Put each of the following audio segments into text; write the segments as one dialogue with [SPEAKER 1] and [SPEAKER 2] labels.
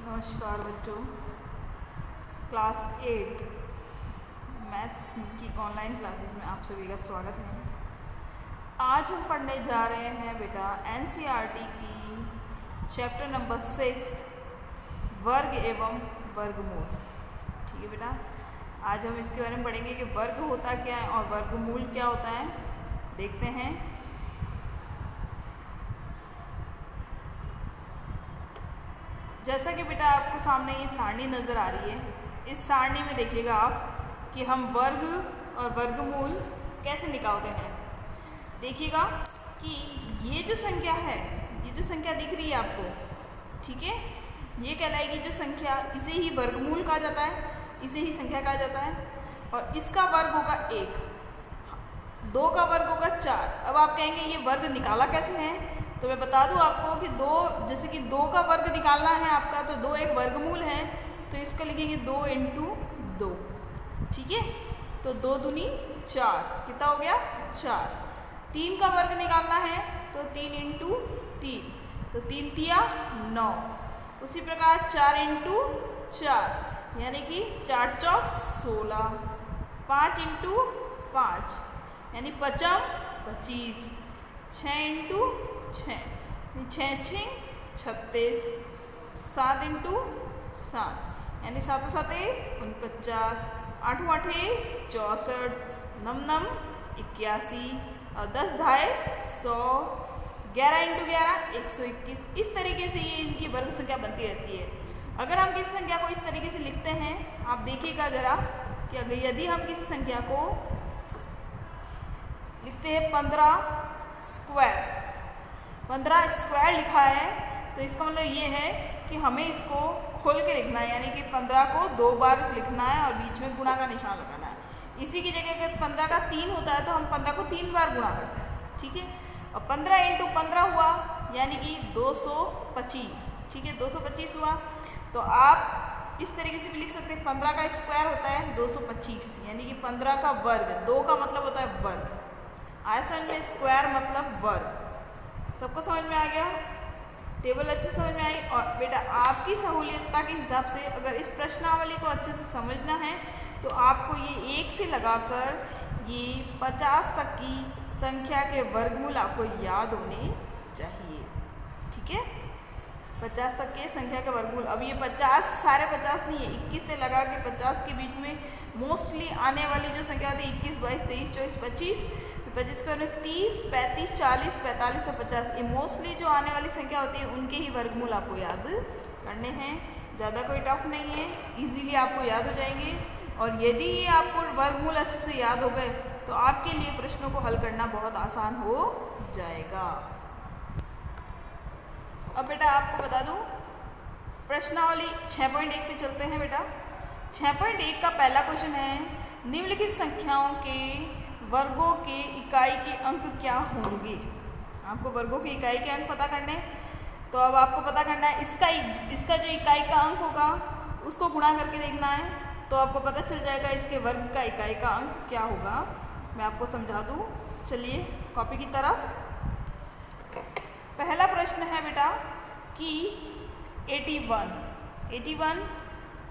[SPEAKER 1] नमस्कार बच्चों, class 8 maths की ऑनलाइन क्लासेस में आप सभी का स्वागत है। आज हम पढ़ने जा रहे हैं बेटा एनसीईआरटी की चैप्टर नंबर 6 वर्ग एवं वर्गमूल। ठीक है बेटा, आज हम इसके बारे में पढ़ेंगे कि वर्ग होता क्या है और वर्गमूल क्या होता है। देखते हैं। जैसा कि बेटा आपको सामने ये सारणी नज़र आ रही है, इस सारणी में देखिएगा आप कि हम वर्ग और वर्गमूल कैसे निकालते हैं। देखिएगा कि ये जो संख्या है, ये जो संख्या दिख रही है आपको, ठीक है, ये कहलाएगी जो संख्या, इसे ही वर्गमूल कहा जाता है, इसे ही संख्या कहा जाता है। और इसका वर्ग होगा 1, 2 का वर्ग होगा 4। अब आप कहेंगे ये वर्ग निकाला कैसे है, तो मैं बता दूं आपको कि जैसे कि 2 का वर्ग निकालना है आपका, तो 2 एक वर्गमूल है, तो इसका लिखेंगे 2 × 2। ठीक है, तो 2 दूनी 4, कितना हो गया 4। 3 का वर्ग निकालना है तो 3 × 3, तो 3 तिया 9। उसी प्रकार 4 × 4 यानी कि 4 चौक 16। 5 × 5 यानी 5 25। 6 × 6 6 36। 7 × 7 यानी 7 7 49। 8 8 64। 9 9 81 और 10 ढाई 100। 11 × 11 121। इस तरीके से ये इनकी वर्ग संख्या बनती रहती है। अगर हम किसी संख्या को इस तरीके से लिखते हैं, आप देखिएगा जरा कि अगर यदि हम किसी संख्या को लिखते हैं 15 स्क्वायर लिखा है, तो इसका मतलब ये है कि हमें इसको खोल के लिखना है, यानी कि 15 को 2 बार लिखना है और बीच में गुणा का निशान लगाना है। इसी की जगह अगर 15 का 3 होता है तो हम 15 को 3 बार गुणा करते हैं। ठीक है, और 15 × 15 हुआ यानी कि 225। ठीक है, 225 हुआ। तो आप इस तरीके से भी लिख सकते हैं, 15 का स्क्वायर होता है 225, यानी कि 15 का वर्ग। 2 का मतलब होता है वर्ग, आया समझ में, स्क्वायर मतलब वर्ग। सबको समझ में आ गया, टेबल अच्छे समझ में आई। और बेटा आपकी सहूलियतता के हिसाब से अगर इस प्रश्नावली को अच्छे से समझना है तो आपको ये 1 से लगाकर ये 50 तक की संख्या के वर्गमूल आपको याद होने चाहिए। ठीक है, 50 तक के संख्या के वर्गमूल। अब ये 50 सारे 50 नहीं है, 21 से लगा के 50 के बीच में मोस्टली आने वाली जो संख्या होती है 21 22 23 24 25, 25 के बाद में 30 35 40 45 और 50, ये मोस्टली जो आने वाली संख्या होती है उनके ही वर्गमूल आपको याद करने हैं। ज़्यादा कोई टफ नहीं है, इजीली आपको याद हो जाएंगे। और यदि ये आपको वर्गमूल अच्छे से याद हो गए तो आपके लिए प्रश्नों को हल करना बहुत आसान हो जाएगा। अब बेटा आपको बता दूं, प्रश्नावली 6.1 पे चलते हैं बेटा। 6.1 का पहला क्वेश्चन है, निम्नलिखित संख्याओं के वर्गों के इकाई के अंक क्या होंगे। आपको वर्गों के इकाई के अंक पता करने, तो अब आपको पता करना है इसका जो इकाई का अंक होगा उसको गुणा करके देखना है, तो आपको पता चल जाएगा इसके वर्ग का इकाई का अंक क्या होगा। मैं आपको समझा दूँ, चलिए कॉपी की तरफ। पहला प्रश्न है बेटा कि 81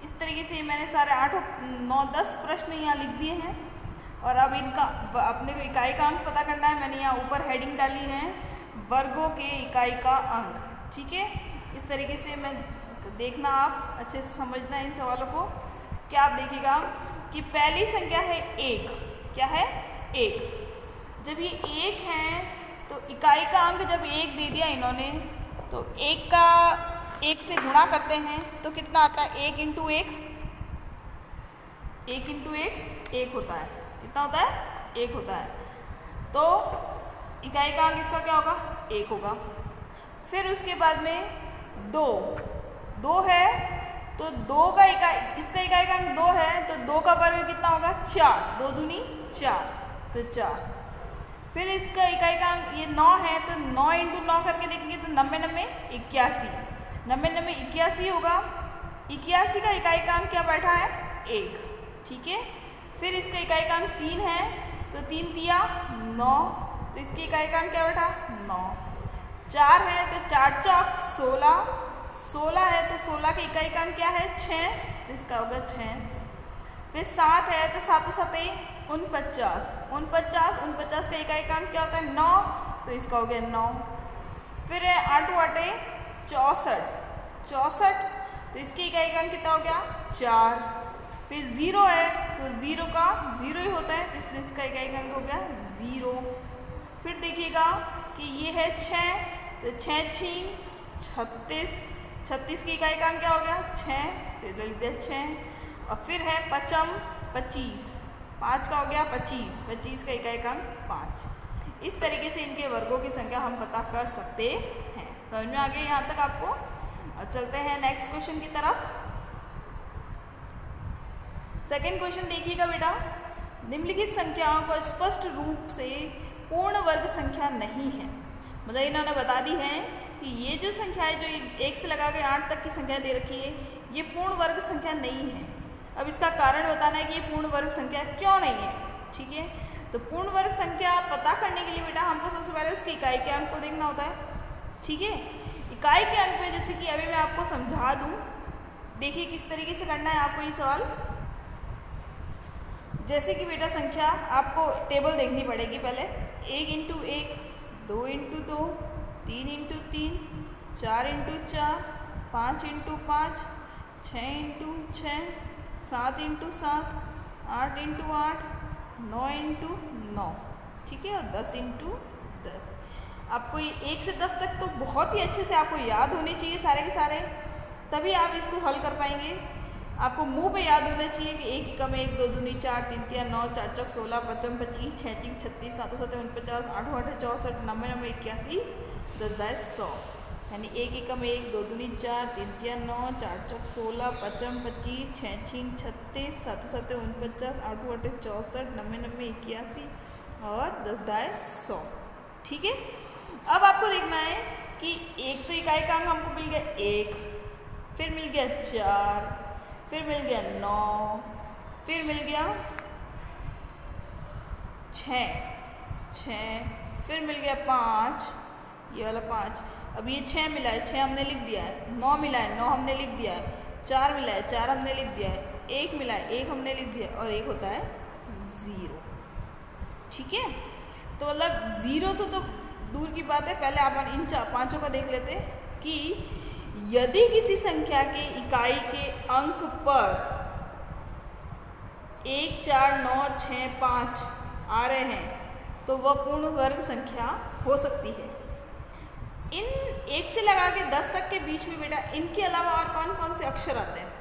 [SPEAKER 1] इस तरीके से मैंने सारे 8 9 10 प्रश्न यहाँ लिख दिए हैं। और अब इनका अपने को इकाई का अंक पता करना है। मैंने यहाँ ऊपर हेडिंग डाली है, वर्गों के इकाई का अंक। ठीक है, इस तरीके से मैं देखना, आप अच्छे से समझना इन सवालों को। क्या आप देखिएगा कि पहली संख्या है 1। क्या है 1। जब ये 1 है तो इकाई का अंक जब 1 दे दिया इन्होंने, तो 1 का 1 से गुणा करते हैं तो कितना आता है, 1 × 1। 1 × 1 1 होता है। कितना होता है, 1 होता है। तो इकाई का अंक इसका क्या होगा, 1 होगा। फिर उसके बाद में 2 है, तो 2 का इसका इकाई का अंक 2 है, तो 2 का वर्ग कितना होगा, 4। 2 दूनी 4, तो 4। फिर इसका इकाई का अंक ये 9 है, तो 9 × 9 करके देखेंगे तो 90 90 81। 90 90 81 होगा। 81 का इकाई का अंक क्या बैठा है, 1। ठीक है, फिर इसका इकाई का अंक 3 है, तो 3 तिया 9, तो इसकी इकाई का अंक क्या बैठा, 9। 4 है तो 4 चौक 16 है तो 16 का इकाई क्या है 6, तो इसका होगा 6। फिर 7 है तो 7 7 49, 49 का इकाई क्या होता है 9, तो इसका हो गया 9। फिर है 8 8 64, तो इसकी इकाई कितना हो गया 4। फिर 0 है तो 0 का 0 ही होता है, तो इसलिए इसका इकाई हो गया 0। फिर देखिएगा कि ये है 6, तो 6 6 36, 36 की इकाई क्या हो गया 6, तो इधर लिख दिया 6। और फिर है 5 25, 5 का हो गया 25, 25 का इकाई 5। इस तरीके से इनके वर्गों की संख्या हम पता कर सकते हैं। समझ में आ गया यहाँ तक आपको? और चलते हैं नेक्स्ट क्वेश्चन की तरफ। सेकेंड क्वेश्चन देखिएगा बेटा, निम्नलिखित संख्याओं को स्पष्ट रूप से पूर्ण वर्ग संख्या नहीं है। मतलब इन्होंने बता दी है कि ये जो संख्या है, जो 1 से लगा के 8 तक की संख्या दे रखी है, ये पूर्ण वर्ग संख्या नहीं है। अब इसका कारण बताना है कि ये पूर्ण वर्ग संख्या क्यों नहीं है। ठीक है, तो पूर्ण वर्ग संख्या पता करने के लिए बेटा हमको सबसे पहले उसके इकाई के अंक को देखना होता है। ठीक है, इकाई के अंक में जैसे कि अभी मैं आपको समझा दूँ, देखिए किस तरीके से करना है आपको ये सवाल। जैसे कि बेटा संख्या आपको टेबल देखनी पड़ेगी पहले, 1 × 1, 2 × 2, 3 × 3, 4 × 4, 5 × 5, 6 × 6, 7 × 7, 8 × 8, 9 × 9। ठीक है, और 10 × 10। आपको ये 1 से 10 तक तो बहुत ही अच्छे से आपको याद होने चाहिए सारे के सारे, तभी आप इसको हल कर पाएंगे। आपको मुंह पे याद होना चाहिए कि 1 एकम 1, 2 दूनी 4, 3 3 9, 4 4 16, 5 25, 6 6 36, 7 7 49, 8 8 64, 90 90 81, 10 10 100। यानी 1 एकम 1, 2 दूनी 4, 3 3 9, 4 4 16, 5 25, 6 6 36, 7 7 49, 8 8 64, 90 90 81 और 10 10 100। ठीक है, अब आपको देखना है कि एक तो इकाई का अंक हमको मिल गया 1, फिर मिल गया 4, फिर मिल गया 9, फिर मिल गया 6, फिर मिल गया 5, ये वाला 5। अब ये 6 मिला है, 6 हमने लिख दिया है, 9 मिला है, 9 हमने लिख दिया है, 4 मिला है, 4 हमने लिख दिया है, 1 मिला है, 1 हमने लिख दिया, और 1 होता है 0। ठीक है, तो मतलब 0 तो दूर की बात है, पहले आप इन पांचों का देख लेते हैं कि यदि किसी संख्या के इकाई के अंक पर 1 4 9 6 5 आ रहे हैं तो वह पूर्ण वर्ग संख्या हो सकती है। इन 1 से लगा के 10 तक के बीच में बेटा इनके अलावा और कौन कौन से अक्षर आते हैं?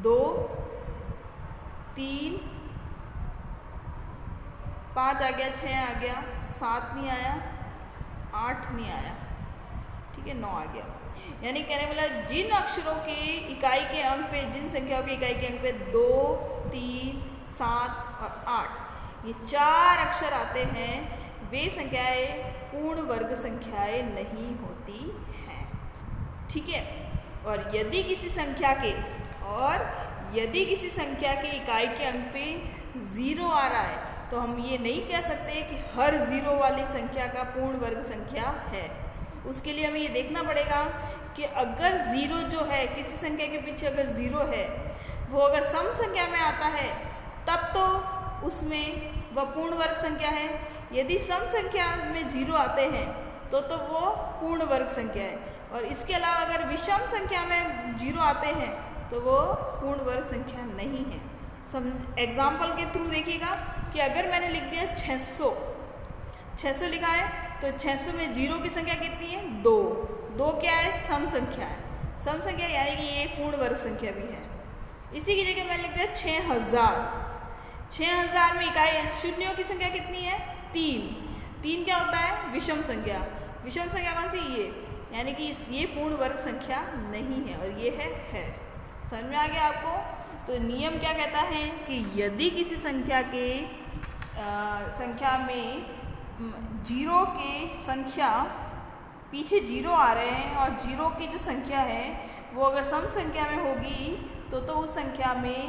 [SPEAKER 1] 2 3 5 आ गया, 6 आ गया, 7 नहीं आया, 8 नहीं आया, ठीक है, 9 आ गया। यानी कहने वाला जिन अक्षरों के इकाई के अंक पे, जिन संख्याओं के इकाई के अंक पे 2 3 7 और 8 ये 4 अक्षर आते हैं, वे संख्याएं पूर्ण वर्ग संख्याएं नहीं होती हैं। ठीक है, और यदि किसी संख्या के इकाई के अंक पे 0 आ रहा है तो हम ये नहीं कह सकते कि हर 0 वाली संख्या का पूर्ण वर्ग संख्या है। उसके लिए हमें ये देखना पड़ेगा कि अगर 0 जो है, किसी संख्या के पीछे अगर 0 है, वो अगर सम संख्या में आता है तब तो उसमें वह पूर्ण वर्ग संख्या है। यदि सम संख्या में 0 आते हैं तो वो पूर्ण वर्ग संख्या है, और इसके अलावा अगर विषम संख्या में 0 आते हैं तो वो पूर्ण वर्ग संख्या नहीं है। एग्जाम्पल के थ्रू देखिएगा कि अगर मैंने लिख दिया 600 लिखा है तो 600 में 0 की संख्या कितनी है? 2 क्या है? सम संख्या है। सम संख्या यानी कि ये पूर्ण वर्ग संख्या भी है। इसी की जगह मैंने लिख दिया 6000 में इकाई शून्यों की संख्या कितनी है? 3 क्या होता है? विषम संख्या। विषम संख्या कौन सी? ये, यानी कि ये पूर्ण वर्ग संख्या नहीं है, और ये है। समझ में आ गया आपको? तो नियम क्या कहता है कि यदि किसी संख्या में 0 की संख्या पीछे 0 आ रहे हैं और 0 की जो संख्या है वो अगर सम संख्या में होगी तो उस संख्या में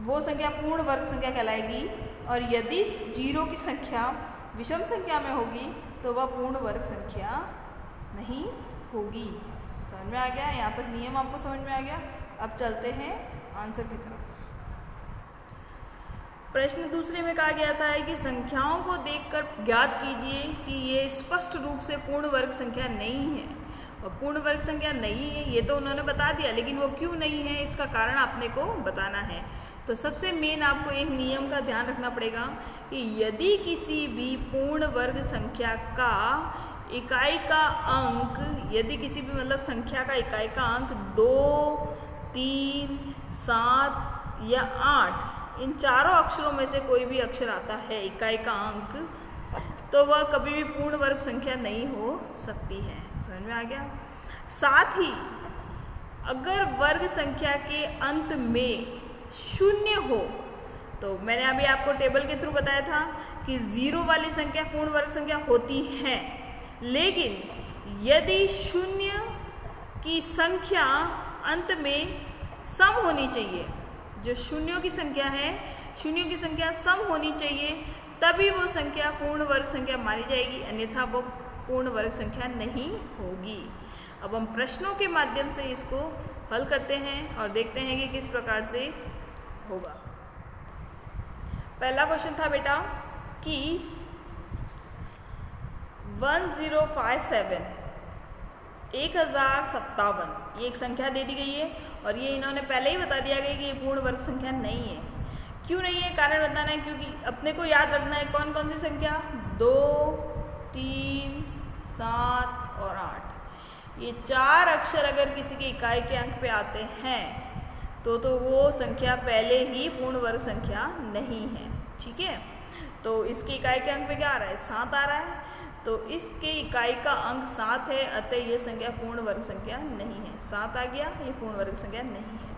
[SPEAKER 1] वो संख्या पूर्ण वर्ग संख्या कहलाएगी, और यदि 0 की संख्या विषम संख्या में होगी तो वह पूर्ण वर्ग संख्या नहीं होगी। समझ में आ गया? यहाँ तक नियम आपको समझ में आ गया। अब चलते हैं आंसर की तरफ। प्रश्न दूसरे में कहा गया था कि संख्याओं को देखकर ज्ञात कीजिए कि ये स्पष्ट रूप से पूर्ण वर्ग संख्या नहीं है। और पूर्ण वर्ग संख्या नहीं है ये तो उन्होंने बता दिया, लेकिन वो क्यों नहीं है इसका कारण आपने को बताना है। तो सबसे मेन आपको एक नियम का ध्यान रखना पड़ेगा कि यदि किसी भी पूर्ण वर्ग संख्या का इकाई का अंक, यदि किसी भी मतलब संख्या का इकाई का अंक 2, 3, 7 या 8 इन चारों अक्षरों में से कोई भी अक्षर आता है इकाई का अंक, तो वह कभी भी पूर्ण वर्ग संख्या नहीं हो सकती है। समझ में आ गया? साथ ही अगर वर्ग संख्या के अंत में 0 हो, तो मैंने अभी आपको टेबल के थ्रू बताया था कि 0 वाली संख्या पूर्ण वर्ग संख्या होती है, लेकिन यदि 0 की संख्या अंत में सम होनी चाहिए, जो शून्यों की संख्या है, शून्यों की संख्या सम होनी चाहिए, तभी वो संख्या पूर्ण वर्ग संख्या मानी जाएगी, अन्यथा वो पूर्ण वर्ग संख्या नहीं होगी। अब हम प्रश्नों के माध्यम से इसको हल करते हैं और देखते हैं कि किस प्रकार से होगा। पहला क्वेश्चन था बेटा कि 1057 1057 ये एक संख्या दे दी गई है और ये इन्होंने पहले ही बता दिया गया कि ये पूर्ण वर्ग संख्या नहीं है। क्यों नहीं है कारण बताना है, क्योंकि अपने को याद रखना है कौन कौन सी संख्या 2, 3, 7 और 8 ये 4 अक्षर अगर किसी के इकाई के अंक पे आते हैं तो वो संख्या पहले ही पूर्ण वर्ग संख्या नहीं है। ठीक है, तो इसके इकाई के अंक पे क्या आ रहा है? 7 आ रहा है, तो इसके इकाई का अंक 7 है, अतः ये संख्या पूर्ण वर्ग संख्या नहीं है। 7 आ गया, ये पूर्ण वर्ग संख्या नहीं है।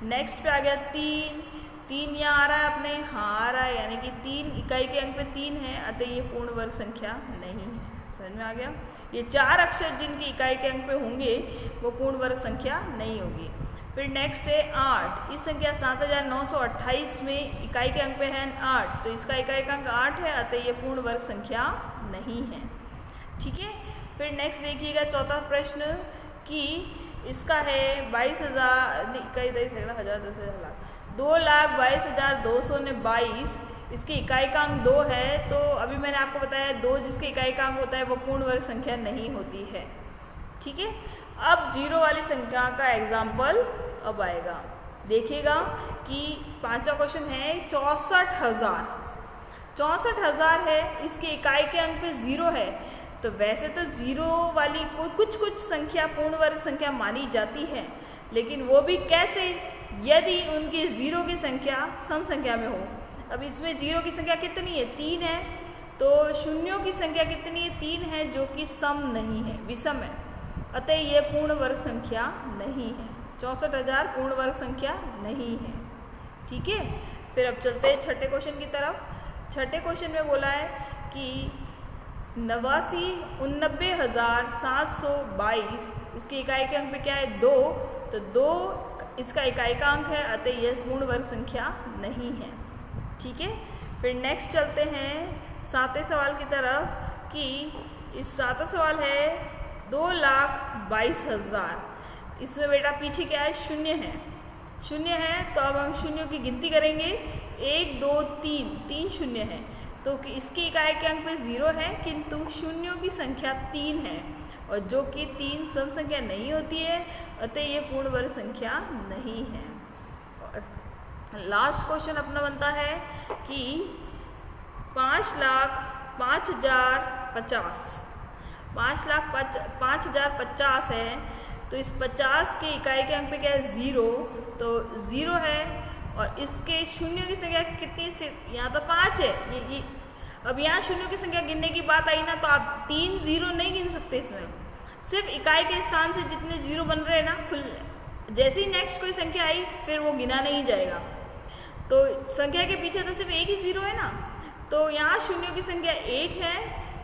[SPEAKER 1] नेक्स्ट पे आ गया 3 यहाँ आ रहा है अपने, हाँ आ रहा है, यानी कि 3 इकाई के अंक पे 3 है, अतः ये पूर्ण वर्ग संख्या नहीं है। समझ में आ गया? ये 4 अक्षर जिनकी इकाई के अंक पे होंगे वो पूर्ण वर्ग संख्या नहीं होगी। फिर नेक्स्ट है 8, इस संख्या 7928 में इकाई के अंक पे है 8, तो इसका इकाई का अंक 8 है, अतः ये पूर्ण वर्ग संख्या नहीं है। ठीक है, फिर नेक्स्ट देखिएगा चौथा प्रश्न कि इसका है 22,000 2,22,222, इसकी इकाई का अंक 2 है, तो अभी मैंने आपको बताया 2 जिसके इकाई का अंक होता है वो पूर्ण वर्ग संख्या नहीं होती है। ठीक है, अब 0 वाली संख्या का एग्जाम्पल अब आएगा। देखिएगा कि 5वां क्वेश्चन है 64,000 64,000 है, इसके इकाई के अंक पे 0 है, तो वैसे तो 0 वाली कुछ संख्या पूर्ण वर्ग संख्या मानी जाती है, लेकिन वो भी कैसे? यदि उनकी 0 की संख्या सम संख्या में हो। अब इसमें 0 की संख्या कितनी है? 3 है, तो शून्यों की संख्या कितनी है? 3 है, जो कि सम नहीं है, विषम है, अतः ये पूर्ण वर्ग संख्या नहीं है। 64,000 पूर्ण वर्ग संख्या नहीं है। ठीक है, फिर अब चलते हैं छठे क्वेश्चन की तरफ। छठे क्वेश्चन में बोला है कि 89,722, इसकी इकाई के अंक पे क्या है? 2, तो 2 इसका इकाई का अंक है, अतः यह पूर्ण वर्ग संख्या नहीं है। ठीक है, फिर नेक्स्ट चलते हैं 7वें सवाल की तरफ कि इस 7वां सवाल है 2,22,000, इसमें बेटा पीछे क्या है? 0 है, 0 है, तो अब हम शून्यों की गिनती करेंगे। 1, 2, 3 शून्य है, तो इसकी इकाई के अंक पे 0 है, किंतु शून्यों की संख्या 3 है, और जो कि 3 सम संख्या नहीं होती है, अतः ये पूर्ण वर्ग संख्या नहीं है। और लास्ट क्वेश्चन अपना बनता है कि 5,50,000 है, तो इस 50 के इकाई के अंक पे क्या है? 0, तो 0 है, और इसके शून्यों की संख्या कितनी? यहाँ तो 5 है। ये अब यहाँ शून्यों की संख्या गिनने की बात आई ना, तो आप 3 0 नहीं गिन सकते इसमें, सिर्फ इकाई के स्थान से जितने 0 बन रहे हैं ना, जैसे ही नेक्स्ट कोई संख्या आई फिर वो गिना नहीं जाएगा। तो संख्या के पीछे तो सिर्फ एक ही 0 है ना, तो यहाँ शून्यों की संख्या 1 है,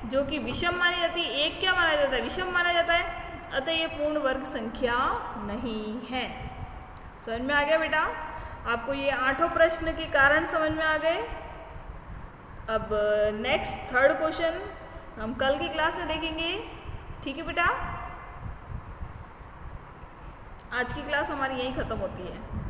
[SPEAKER 1] जो कि विषम मानी जाती है। 1 क्या माना जाता है? विषम माना जाता है, अतः ये पूर्ण वर्ग संख्या नहीं है। समझ में आ गया बेटा? आपको ये 8 प्रश्न के कारण समझ में आ गए। अब नेक्स्ट थर्ड क्वेश्चन हम कल की क्लास में देखेंगे। ठीक है बेटा? आज की क्लास हमारी यहीं ख़त्म होती है।